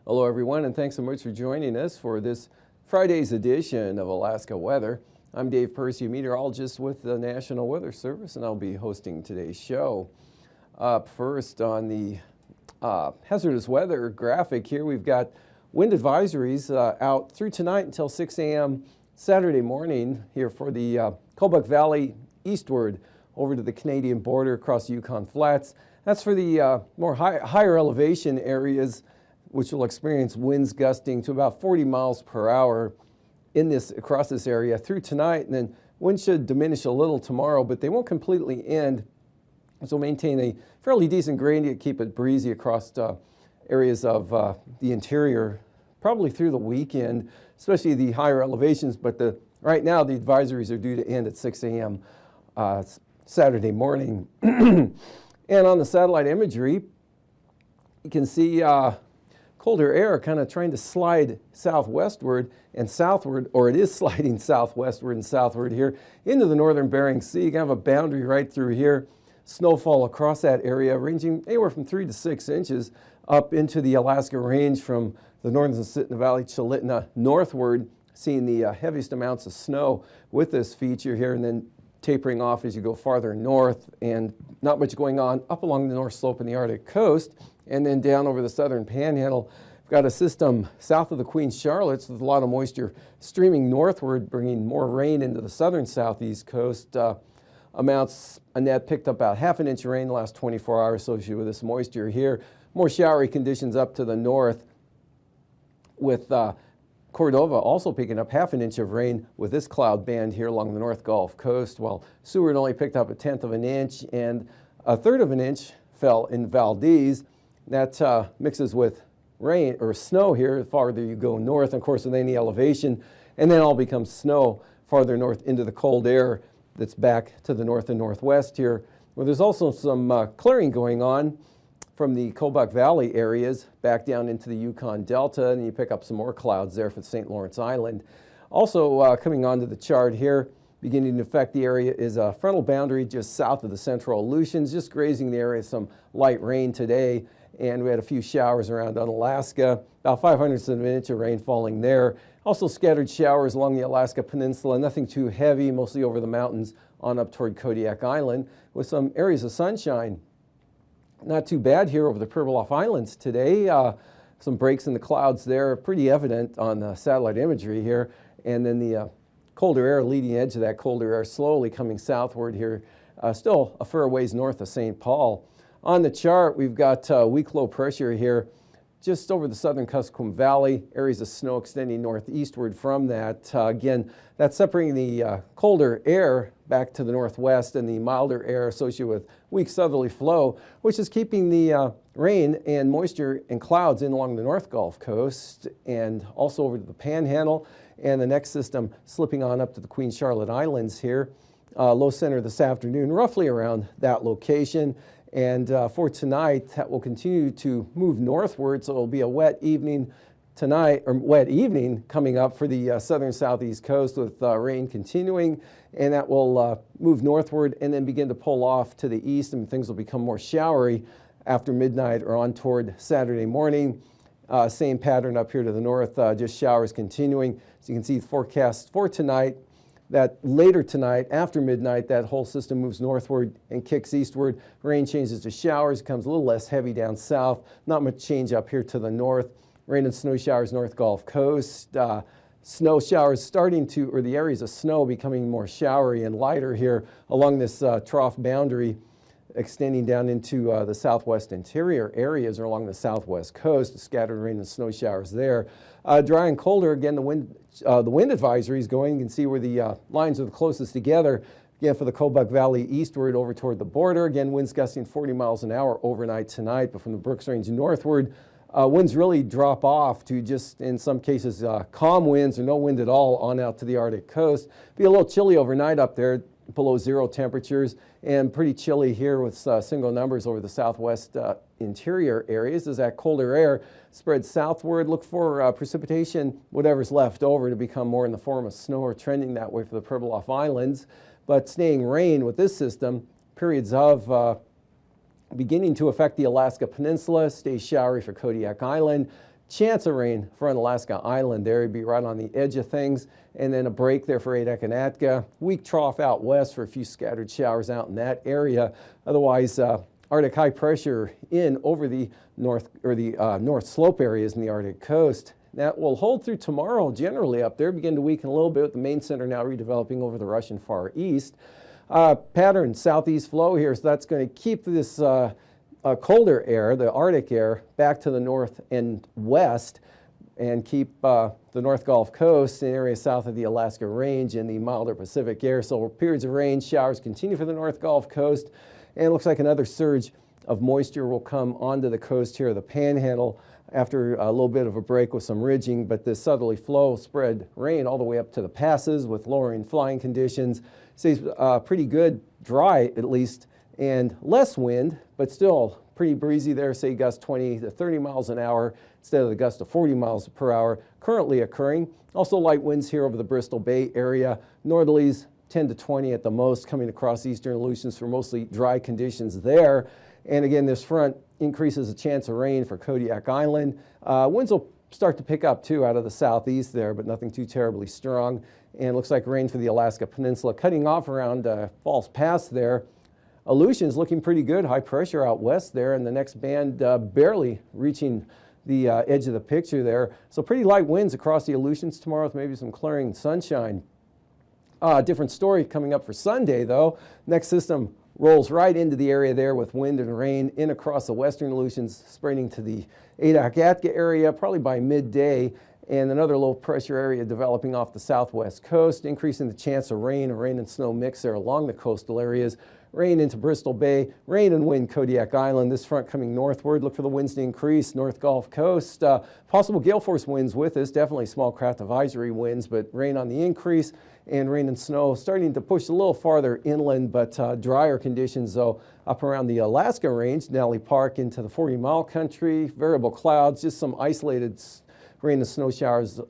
Hello everyone, and thanks so much for joining us for this Friday's edition of Alaska Weather. I'm Dave Percy, a meteorologist with the National Weather Service, and I'll be hosting today's show. Up first on the hazardous weather graphic here, we've got wind advisories out through tonight until 6 a.m. Saturday morning here for the Kobuk Valley eastward over to the Canadian border across the Yukon Flats. That's for the more higher elevation areas, which will experience winds gusting to about 40 miles per hour across this area through tonight. And then winds should diminish a little tomorrow, but they won't completely end. So maintain a fairly decent gradient, keep it breezy across areas of the interior, probably through the weekend, especially the higher elevations. But right now, the advisories are due to end at 6 a.m. Saturday morning. And on the satellite imagery, you can see colder air kind of trying to slide southwestward and southward, or it is sliding southwestward and southward here into the northern Bering Sea. You can have a boundary right through here. Snowfall across that area ranging anywhere from 3 to 6 inches up into the Alaska Range from the northern Sitna Valley, Chalitna northward, seeing the heaviest amounts of snow with this feature here, and then tapering off as you go farther north, and not much going on up along the north slope in the Arctic coast. And then down over the southern panhandle, we've got a system south of the Queen Charlottes with a lot of moisture streaming northward, bringing more rain into the southern southeast coast. Amounts, a net picked up about half an inch of rain the last 24 hours associated with this moisture here. More showery conditions up to the north, with Cordova also picking up half an inch of rain with this cloud band here along the North Gulf Coast, while Seward only picked up 1/10 of an inch, and 1/3 of an inch fell in Valdez. That mixes with rain or snow here the farther you go north, of course, with any elevation, and then all becomes snow farther north into the cold air that's back to the north and northwest here, where there's also some clearing going on from the Kobuk Valley areas back down into the Yukon Delta, and you pick up some more clouds there for St. Lawrence Island. Also coming onto the chart here, beginning to affect the area, is a frontal boundary just south of the central Aleutians, just grazing the area. Some light rain today, and we had a few showers around Unalaska, about 500ths of an inch of rain falling there. Also scattered showers along the Alaska Peninsula, nothing too heavy, mostly over the mountains on up toward Kodiak Island, with some areas of sunshine. Not too bad here over the Pribilof Islands today. Some breaks in the clouds there, pretty evident on the satellite imagery here. And then the colder air, leading edge of that colder air, slowly coming southward here, still a fair ways north of St. Paul. On the chart, we've got weak low pressure here just over the southern Kuskokwim Valley, areas of snow extending northeastward from that. Again, that's separating the colder air back to the northwest and the milder air associated with weak southerly flow, which is keeping the rain and moisture and clouds in along the North Gulf Coast and also over to the Panhandle, and the next system slipping on up to the Queen Charlotte Islands here. Low center this afternoon, roughly around that location. And for tonight, that will continue to move northward, so it'll be a wet evening tonight, or wet evening coming up for the southern southeast coast with rain continuing, and that will move northward and then begin to pull off to the east, and things will become more showery after midnight or on toward Saturday morning. Same pattern up here to the north, just showers continuing. So you can see the forecast for tonight, that later tonight, after midnight, that whole system moves northward and kicks eastward. Rain changes to showers, becomes a little less heavy down south. Not much change up here to the north. Rain and snow showers North Gulf Coast. Snow showers starting to, or the areas of snow becoming more showery and lighter here along this trough boundary, extending down into the southwest interior areas or along the southwest coast. Scattered rain and snow showers there. Dry and colder, again, the wind advisory is going. You can see where the lines are the closest together. Again, for the Kobuk Valley eastward over toward the border. Again, winds gusting 40 miles an hour overnight tonight, but from the Brooks Range northward, winds really drop off to just, in some cases, calm winds or no wind at all on out to the Arctic coast. Be a little chilly overnight up there, below 0 temperatures, and pretty chilly here with single numbers over the southwest interior areas as that colder air spreads southward. Look for precipitation, whatever's left over, to become more in the form of snow or trending that way for the Pribilof Islands. But staying rain with this system, periods of beginning to affect the Alaska Peninsula, stay showery for Kodiak Island. Chance of rain for Unalaska Island there. It'd be right on the edge of things. And then a break there for Adak. Weak trough out west for a few scattered showers out in that area. Otherwise, Arctic high pressure in over the north slope areas in the Arctic coast. That will hold through tomorrow generally up there, begin to weaken a little bit with the main center now redeveloping over the Russian Far East. Pattern southeast flow here, so that's going to keep this colder air, the Arctic air, back to the north and west and keep the North Gulf Coast and areas south of the Alaska Range in the milder Pacific air. So periods of rain, showers continue for the North Gulf Coast, and it looks like another surge of moisture will come onto the coast here, the Panhandle, after a little bit of a break with some ridging, but this southerly flow spread rain all the way up to the passes with lowering flying conditions. Stays pretty good, dry at least, and less wind, but still pretty breezy there, say gusts 20 to 30 miles an hour instead of the gust of 40 miles per hour currently occurring. Also light winds here over the Bristol Bay area, northerlies 10 to 20 at the most coming across eastern Aleutians for mostly dry conditions there. And again, this front increases the chance of rain for Kodiak Island. Winds will start to pick up too out of the southeast there, but nothing too terribly strong. And looks like rain for the Alaska Peninsula cutting off around False Pass there. Aleutians looking pretty good, high pressure out west there, and the next band barely reaching the edge of the picture there. So pretty light winds across the Aleutians tomorrow with maybe some clearing sunshine. Different story coming up for Sunday though. Next system rolls right into the area there with wind and rain in across the western Aleutians, spreading to the Adak area probably by midday, and another low pressure area developing off the southwest coast, increasing the chance of rain and snow mix there along the coastal areas. Rain into Bristol Bay, rain and wind Kodiak Island. This front coming northward. Look for the winds to increase. North Gulf Coast. Possible gale force winds with us. Definitely small craft advisory winds, but rain on the increase and rain and snow starting to push a little farther inland, but drier conditions though up around the Alaska Range, Denali Park into the 40-mile country. Variable clouds, just some isolated rain and snow showers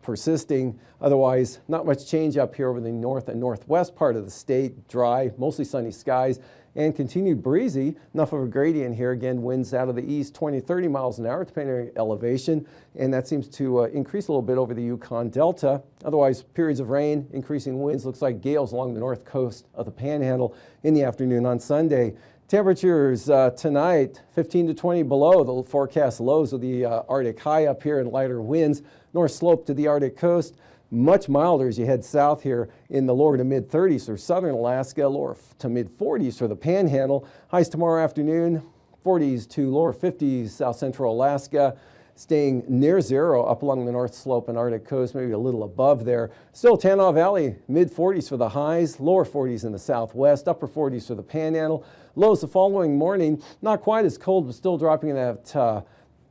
persisting. Otherwise, not much change up here over the north and northwest part of the state. Dry, mostly sunny skies, and continued breezy. Enough of a gradient here. Again, winds out of the east 20, 30 miles an hour, depending on elevation, and that seems to increase a little bit over the Yukon Delta. Otherwise, periods of rain, increasing winds. Looks like gales along the north coast of the Panhandle in the afternoon on Sunday. Temperatures tonight, 15 to 20 below the forecast lows of the Arctic high up here and lighter winds. North slope to the Arctic coast, much milder as you head south here in the lower to mid 30s for southern Alaska, lower to mid 40s for the Panhandle. Highs tomorrow afternoon, 40s to lower 50s south central Alaska. Staying near zero up along the north slope and Arctic coast, maybe a little above there. Still Tanana Valley, mid 40s for the highs, lower 40s in the southwest, upper 40s for the Panhandle. Lows the following morning, not quite as cold, but still dropping in that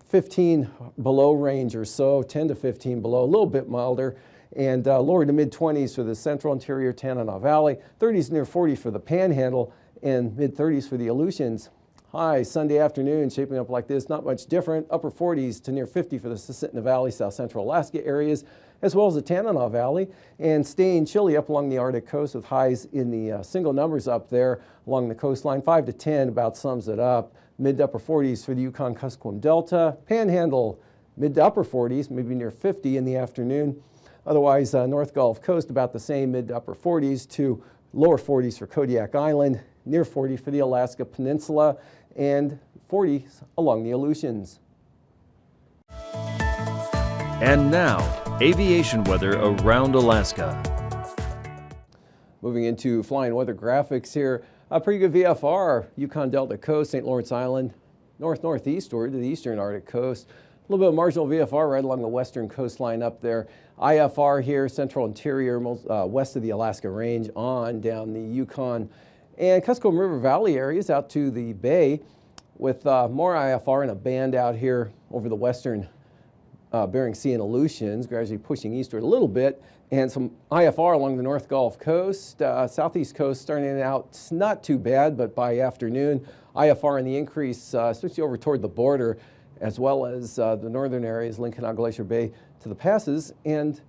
15 below range or so, 10 to 15 below, a little bit milder. And lower to mid 20s for the central interior Tanana Valley, 30s near 40 for the Panhandle, and mid 30s for the Aleutians. High Sunday afternoon shaping up like this, not much different. Upper 40s to near 50 for the Susitna Valley, south central Alaska areas, as well as the Tanana Valley, and staying chilly up along the Arctic coast with highs in the single numbers up there along the coastline. 5 to 10 about sums it up. Mid to upper 40s for the Yukon-Kuskokwim Delta. Panhandle, mid to upper 40s, maybe near 50 in the afternoon. Otherwise, North Gulf Coast about the same, mid to upper 40s to lower 40s for Kodiak Island, near 40 for the Alaska Peninsula, and 40s along the Aleutians. And now, aviation weather around Alaska. Moving into flying weather graphics here. A pretty good VFR, Yukon Delta Coast, St. Lawrence Island, north-northeastward to the eastern Arctic coast. A little bit of marginal VFR right along the western coastline up there. IFR here, central interior, west of the Alaska Range on down the Yukon and Kuskokwim River Valley areas out to the bay. with more IFR in a band out here over the western Bering Sea and Aleutians, gradually pushing eastward a little bit, and some IFR along the North Gulf Coast. Southeast coast starting out not too bad, but by afternoon, IFR in the increase, especially over toward the border, as well as the northern areas, Lincoln, Glacier Bay to the passes, and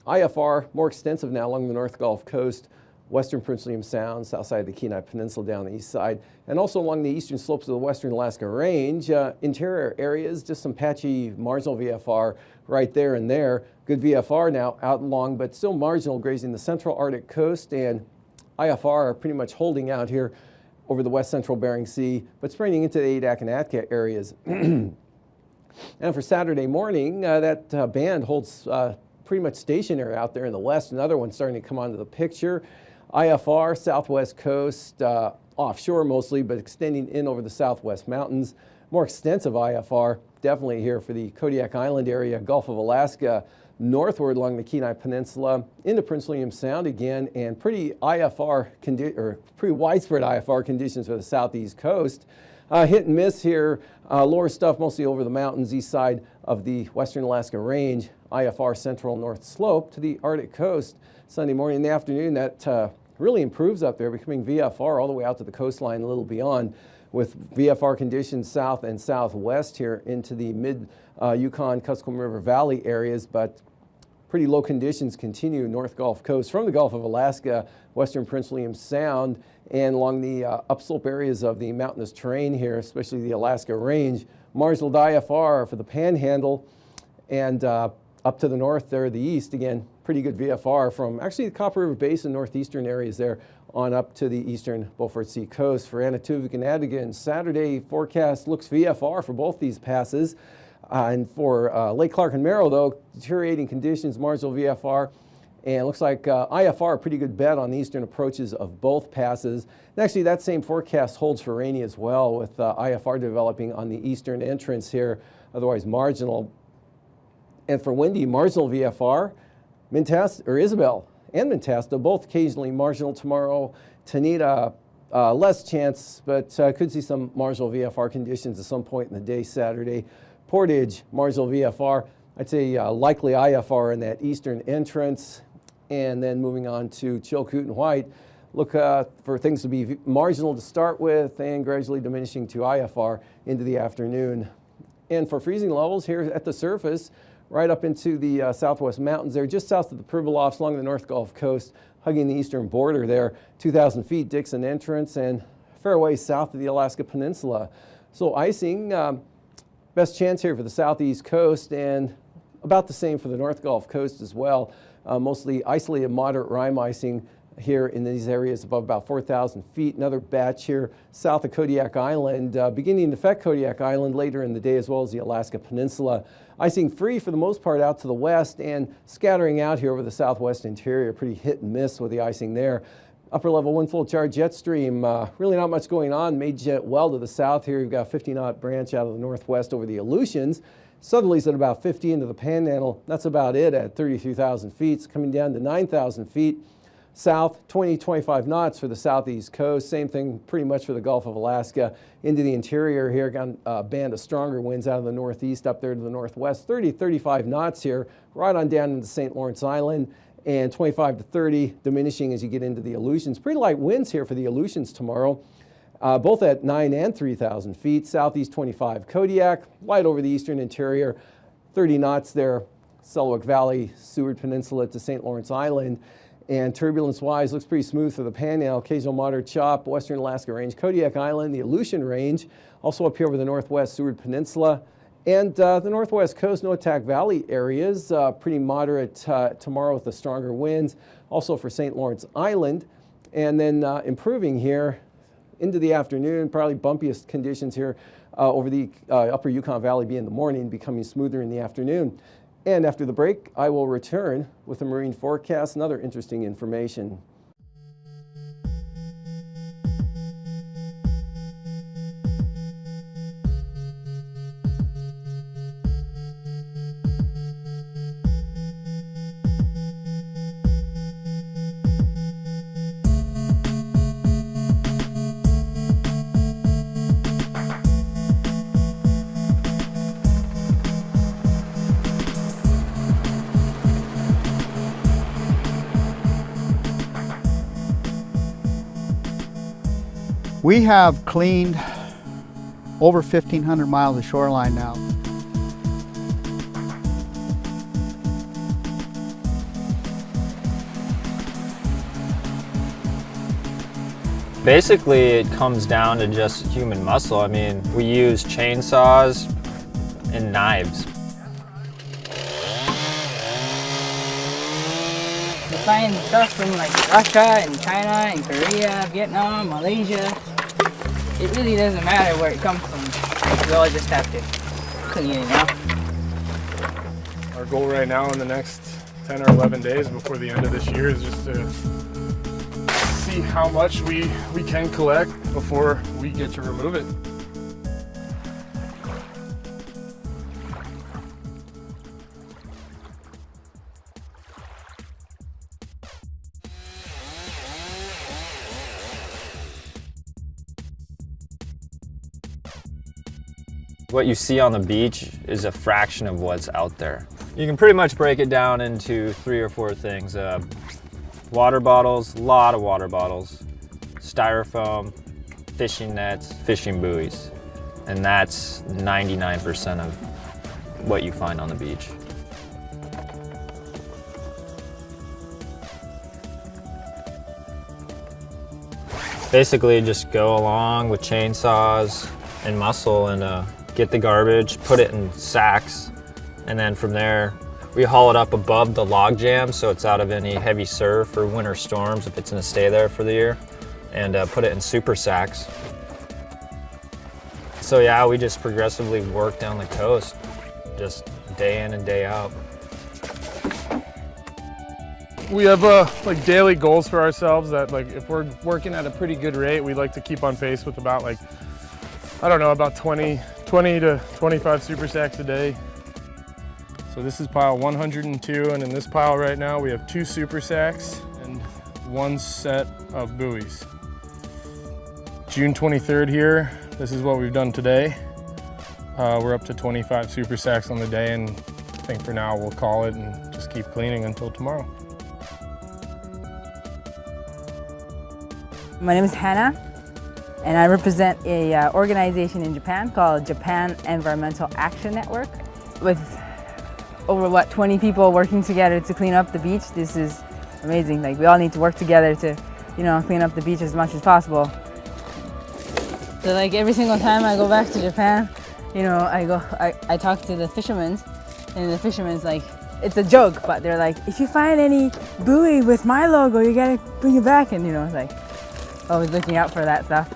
IFR more extensive now along the North Gulf Coast, western Prince William Sound, south side of the Kenai Peninsula down the east side, and also along the eastern slopes of the western Alaska Range. Interior areas, just some patchy marginal VFR right there and there. Good VFR now out along, but still marginal grazing the central Arctic coast, and IFR are pretty much holding out here over the west central Bering Sea, but spreading into the Adak and Atka areas. And for Saturday morning, that band holds pretty much stationary out there in the west. Another one starting to come onto the picture. IFR, southwest coast, offshore mostly, but extending in over the southwest mountains. More extensive IFR, definitely here for the Kodiak Island area, Gulf of Alaska, northward along the Kenai Peninsula, into Prince William Sound again, and pretty widespread IFR conditions for the southeast coast. Hit and miss here, lower stuff mostly over the mountains, east side of the western Alaska Range, IFR central north slope to the Arctic coast. Sunday morning and the afternoon, that really improves up there, becoming VFR all the way out to the coastline a little beyond, with VFR conditions south and southwest here into the mid-Yukon, Kuskokwim River Valley areas, but pretty low conditions continue North Gulf Coast from the Gulf of Alaska, western Prince William Sound, and along the upslope areas of the mountainous terrain here, especially the Alaska Range. Marginal IFR for the Panhandle, and up to the north there, the east, again, pretty good VFR from actually the Copper River Basin, northeastern areas there, on up to the eastern Beaufort Sea coast. For Anatuvik and Adigan, Saturday forecast looks VFR for both these passes. And for Lake Clark and Merrill, though, deteriorating conditions, marginal VFR, and it looks like IFR, a pretty good bet on the eastern approaches of both passes. And actually, that same forecast holds for rainy as well, with IFR developing on the eastern entrance here, otherwise marginal. And for windy, marginal VFR, Isabel and Mentasta, both occasionally marginal tomorrow. Tanita, less chance, but could see some marginal VFR conditions at some point in the day Saturday. Portage, marginal VFR. I'd say likely IFR in that eastern entrance. And then moving on to Chilkoot and White, look for things to be marginal to start with and gradually diminishing to IFR into the afternoon. And for freezing levels here at the surface, right up into the southwest mountains there, just south of the Pribilofs along the North Gulf Coast, hugging the eastern border there, 2,000 feet Dixon entrance, and a fair ways south of the Alaska Peninsula. So icing, best chance here for the southeast coast, and about the same for the North Gulf Coast as well. Mostly isolated moderate rime icing here in these areas above about 4,000 feet. Another batch here south of Kodiak Island, beginning to affect Kodiak Island later in the day, as well as the Alaska Peninsula. Icing free for the most part out to the west and scattering out here over the southwest interior. Pretty hit and miss with the icing there. Upper level wind flow chart jet stream, really not much going on. Made jet well to the south here. You've got a 50-knot branch out of the northwest over the Aleutians. Southerlies at about 50 into the Panhandle. That's about it at 33,000 feet. It's coming down to 9,000 feet. South, 20-25 knots for the southeast coast. Same thing pretty much for the Gulf of Alaska. Into the interior here, got a band of stronger winds out of the northeast up there to the northwest. 30-35 knots here, right on down into St. Lawrence Island. And 25 to 30, diminishing as you get into the Aleutians. Pretty light winds here for the Aleutians tomorrow. Both at 9 and 3,000 feet. Southeast 25 Kodiak, light over the eastern interior, 30 knots there, Selkirk Valley, Seward Peninsula to St. Lawrence Island. And turbulence-wise, looks pretty smooth for the Panhandle. Occasional moderate chop, western Alaska Range, Kodiak Island, the Aleutian Range, also up here over the northwest Seward Peninsula. And the northwest coast, Noatak Valley areas, pretty moderate tomorrow with the stronger winds. Also for St. Lawrence Island. And then improving here into the afternoon, probably bumpiest conditions here over the upper Yukon Valley be in the morning, becoming smoother in the afternoon. And after the break, I will return with a marine forecast and other interesting information. We have cleaned over 1,500 miles of shoreline now. Basically, it comes down to just human muscle. I mean, we use chainsaws and knives. We find stuff from like Russia and China and Korea, Vietnam, Malaysia. It really doesn't matter where it comes from. We all just have to clean it out. Our goal right now in the next 10 or 11 days before the end of this year is just to see how much we can collect before we get to remove it. What you see on the beach is a fraction of what's out there. You can pretty much break it down into 3 or 4 things. Water bottles, a lot of water bottles, styrofoam, fishing nets, fishing buoys. And that's 99% of what you find on the beach. Basically just go along with chainsaws and muscle and get the garbage, put it in sacks, and then from there we haul it up above the log jam so it's out of any heavy surf or winter storms if it's gonna stay there for the year, and put it in super sacks. So yeah, we just progressively work down the coast, just day in and day out. We have like daily goals for ourselves that like if we're working at a pretty good rate, we like to keep on pace with about like, I don't know, about 20 to 25 super sacks a day. So this is pile 102, and in this pile right now we have 2 super sacks and 1 set of buoys. June 23rd here, this is what we've done today. We're up to 25 super sacks on the day, and I think for now we'll call it and just keep cleaning until tomorrow. My name is Hannah, and I represent a organization in Japan called Japan Environmental Action Network. With over 20 people working together to clean up the beach, this is amazing. Like, we all need to work together to, clean up the beach as much as possible. So like every single time I go back to Japan, I talk to the fishermen, and the fishermen's like, it's a joke, but they're like, if you find any buoy with my logo, you gotta bring it back, and it's like, always looking out for that stuff.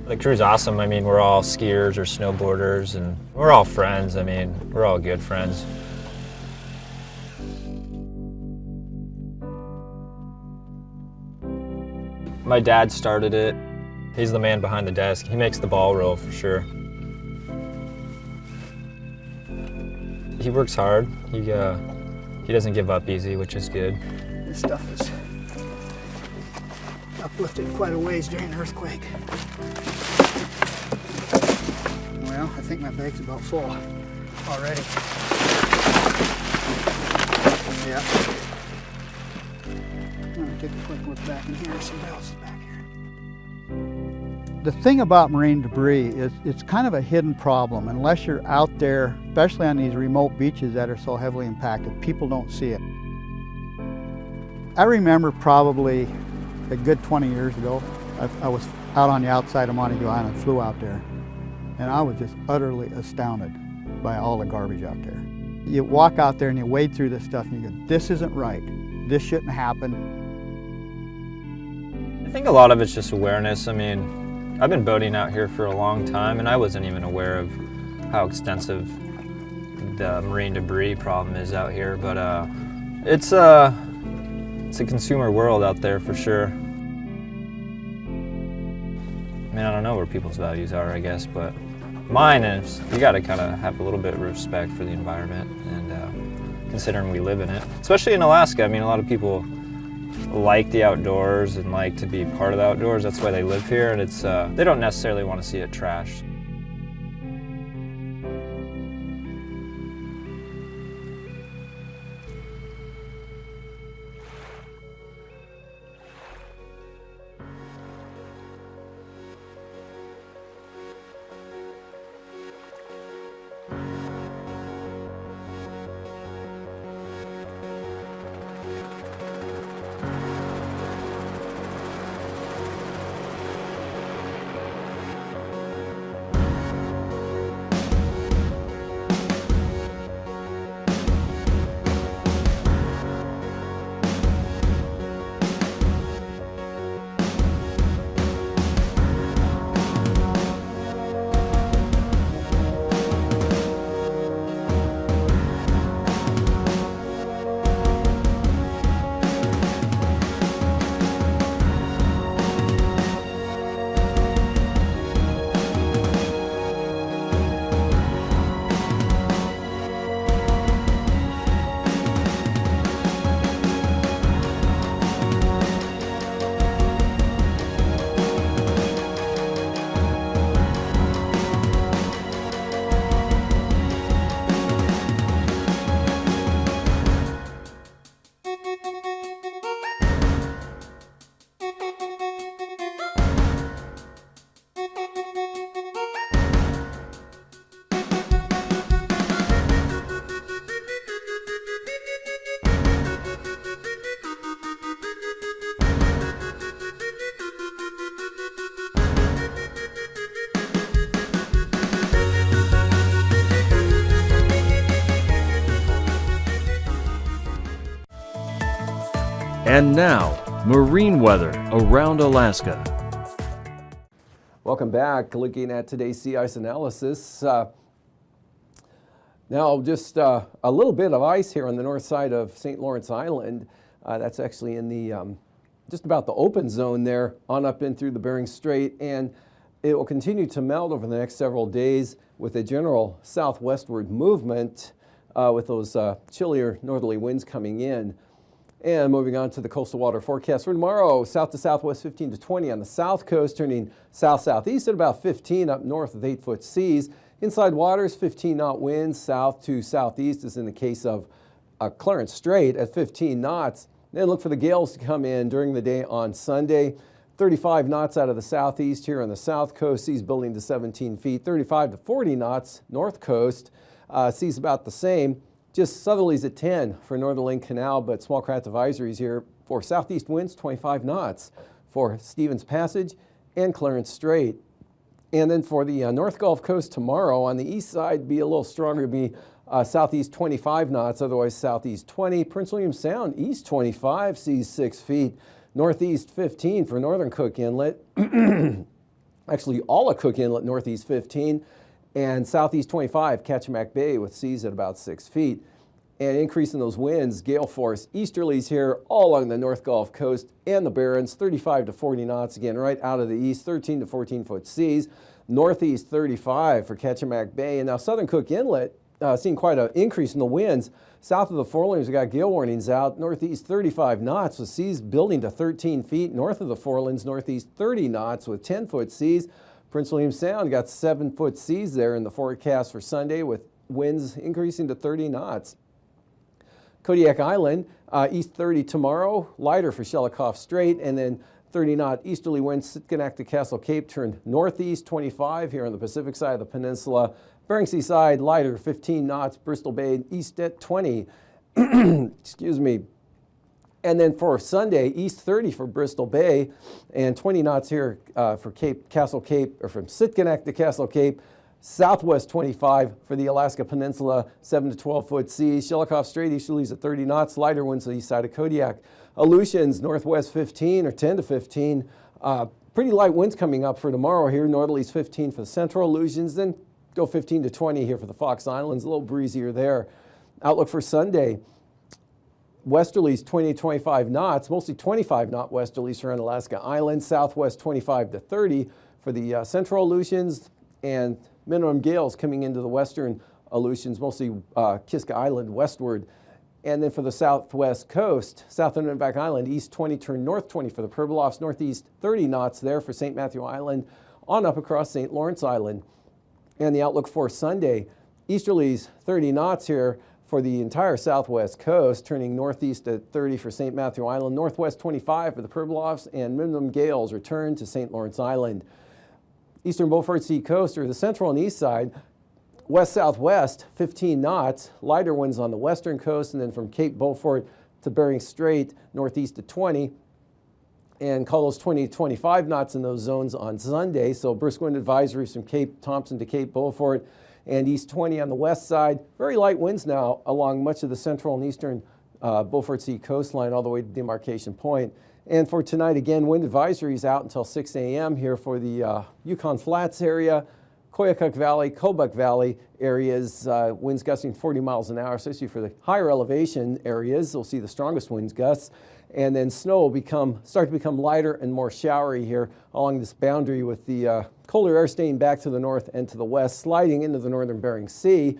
The crew's awesome. I mean, we're all skiers or snowboarders, and we're all friends. I mean, we're all good friends. My dad started it. He's the man behind the desk. He makes the ball roll for sure. He works hard. He doesn't give up easy, which is good. This stuff is uplifted quite a ways during the earthquake. Well, I think my bag's about full already. Yeah. I'm gonna take a quick look back in here, see what else is back here. The thing about marine debris is it's kind of a hidden problem. Unless you're out there, especially on these remote beaches that are so heavily impacted, people don't see it. I remember probably a good 20 years ago, I was out on the outside of Montague Island, flew out there, and I was just utterly astounded by all the garbage out there. You walk out there and you wade through this stuff and you go, this isn't right, this shouldn't happen. I think a lot of it's just awareness. I mean, I've been boating out here for a long time, and I wasn't even aware of how extensive the marine debris problem is out here, but it's a consumer world out there for sure. I mean, I don't know where people's values are, I guess, but mine is you got to kind of have a little bit of respect for the environment, and considering we live in it, especially in Alaska. I mean, a lot of people like the outdoors and like to be part of the outdoors. That's why they live here, and it's they don't necessarily want to see it trashed. And now, marine weather around Alaska. Welcome back. Looking at today's sea ice analysis. Now, just a little bit of ice here on the north side of St. Lawrence Island. That's actually in the just about the open zone there, on up in through the Bering Strait, and it will continue to melt over the next several days with a general southwestward movement with those chillier northerly winds coming in. And moving on to the coastal water forecast for tomorrow, south to southwest 15 to 20 on the south coast, turning south-southeast at about 15 up north with 8-foot seas. Inside waters, 15-knot winds, south to southeast as in the case of Clarence Strait at 15 knots. Then look for the gales to come in during the day on Sunday. 35 knots out of the southeast here on the south coast, seas building to 17 feet. 35 to 40 knots north coast, seas about the same. Just southerlies at 10 for Northern Lake Canal, but small craft advisories here for southeast winds, 25 knots for Stevens Passage and Clarence Strait. And then for the North Gulf Coast tomorrow, on the east side, be a little stronger, be southeast 25 knots, otherwise southeast 20. Prince William Sound, east 25, seas 6 feet. Northeast 15 for Northern Cook Inlet. Actually, all of Cook Inlet, northeast 15. And southeast 25, Kachemak Bay with seas at about 6 feet. And increase in those winds, gale force easterlies here all along the North Gulf Coast and the Barrens, 35 to 40 knots, again, right out of the east, 13 to 14-foot seas. Northeast 35 for Kachemak Bay. And now Southern Cook Inlet, seeing quite an increase in the winds. South of the Forelims, we got gale warnings out. Northeast 35 knots with seas building to 13 feet. North of the Forelims, northeast 30 knots with 10-foot seas. Prince William Sound got 7-foot seas there in the forecast for Sunday with winds increasing to 30 knots. Kodiak Island, east 30 tomorrow, lighter for Shelikof Strait, and then 30-knot easterly winds Sitkinak to Castle Cape turned northeast 25 here on the Pacific side of the peninsula. Bering Sea side, lighter 15 knots, Bristol Bay east at 20. Excuse me. And then for Sunday, east 30 for Bristol Bay and 20 knots here for Castle Cape, or from Sitkinak to Castle Cape. Southwest 25 for the Alaska Peninsula, 7 to 12-foot seas. Shelikof Strait easterlies at 30 knots, lighter winds to the east side of Kodiak. Aleutians, northwest 15 or 10 to 15. Pretty light winds coming up for tomorrow here. Northerlies 15 for the central Aleutians, then go 15 to 20 here for the Fox Islands, a little breezier there. Outlook for Sunday. Westerlies 20 to 25 knots, mostly 25-knot westerlies around Alaska Island. Southwest 25 to 30 for the central Aleutians, and minimum gales coming into the western Aleutians, mostly Kiska Island westward. And then for the southwest coast, south of Nunivak Island, east 20, turn north 20 for the Pribilofs, northeast 30 knots there for St. Matthew Island, on up across St. Lawrence Island. And the outlook for Sunday, easterlies 30 knots here for the entire southwest coast, turning northeast at 30 for St. Matthew Island, northwest 25 for the Pribilofs, and minimum gales return to St. Lawrence Island. Eastern Beaufort Sea coast, or the central and east side, west-southwest, 15 knots, lighter winds on the western coast, and then from Cape Beaufort to Bering Strait, northeast at 20, and call those 20 to 25 knots in those zones on Sunday. So brisk wind advisories from Cape Thompson to Cape Beaufort, and east 20 on the west side. Very light winds now along much of the central and eastern Beaufort Sea coastline all the way to Demarcation Point. And for tonight, again, wind advisories out until 6 a.m. here for the Yukon Flats area, Koyukuk Valley, Kobuk Valley areas, winds gusting 40 miles an hour, especially for the higher elevation areas. We'll see the strongest winds gusts. And then snow will start to become lighter and more showery here along this boundary with the colder air staying back to the north and to the west, sliding into the northern Bering Sea.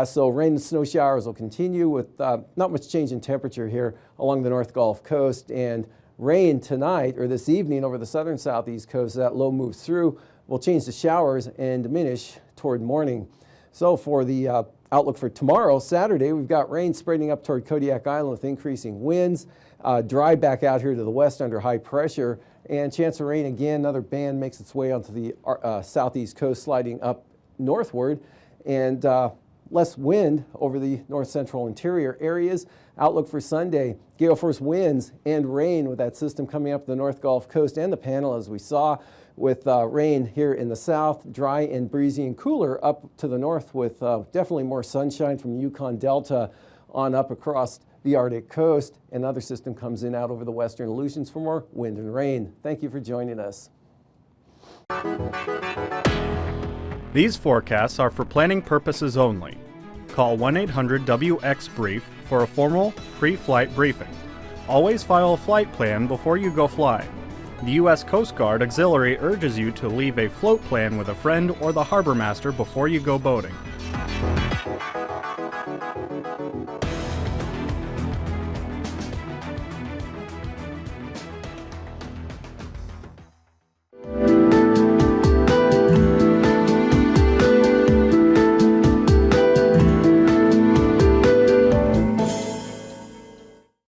So rain and snow showers will continue with not much change in temperature here along the North Gulf Coast. And rain tonight or this evening over the southern southeast coast, that low moves through, will change to showers and diminish toward morning. So for the outlook for tomorrow, Saturday, we've got rain spreading up toward Kodiak Island with increasing winds, dry back out here to the west under high pressure, and chance of rain again. Another band makes its way onto the southeast coast, sliding up northward, and less wind over the north central interior areas. Outlook for Sunday, gale force winds and rain with that system coming up the North Gulf Coast and the Panhandle, as we saw, with rain here in the south, dry and breezy and cooler up to the north with definitely more sunshine from the Yukon Delta on up across the Arctic coast. Another system comes in out over the western Aleutians for more wind and rain. Thank you for joining us. These forecasts are for planning purposes only. Call 1-800-WX-BRIEF for a formal pre-flight briefing. Always file a flight plan before you go flying. The U.S. Coast Guard Auxiliary urges you to leave a float plan with a friend or the harbor master before you go boating.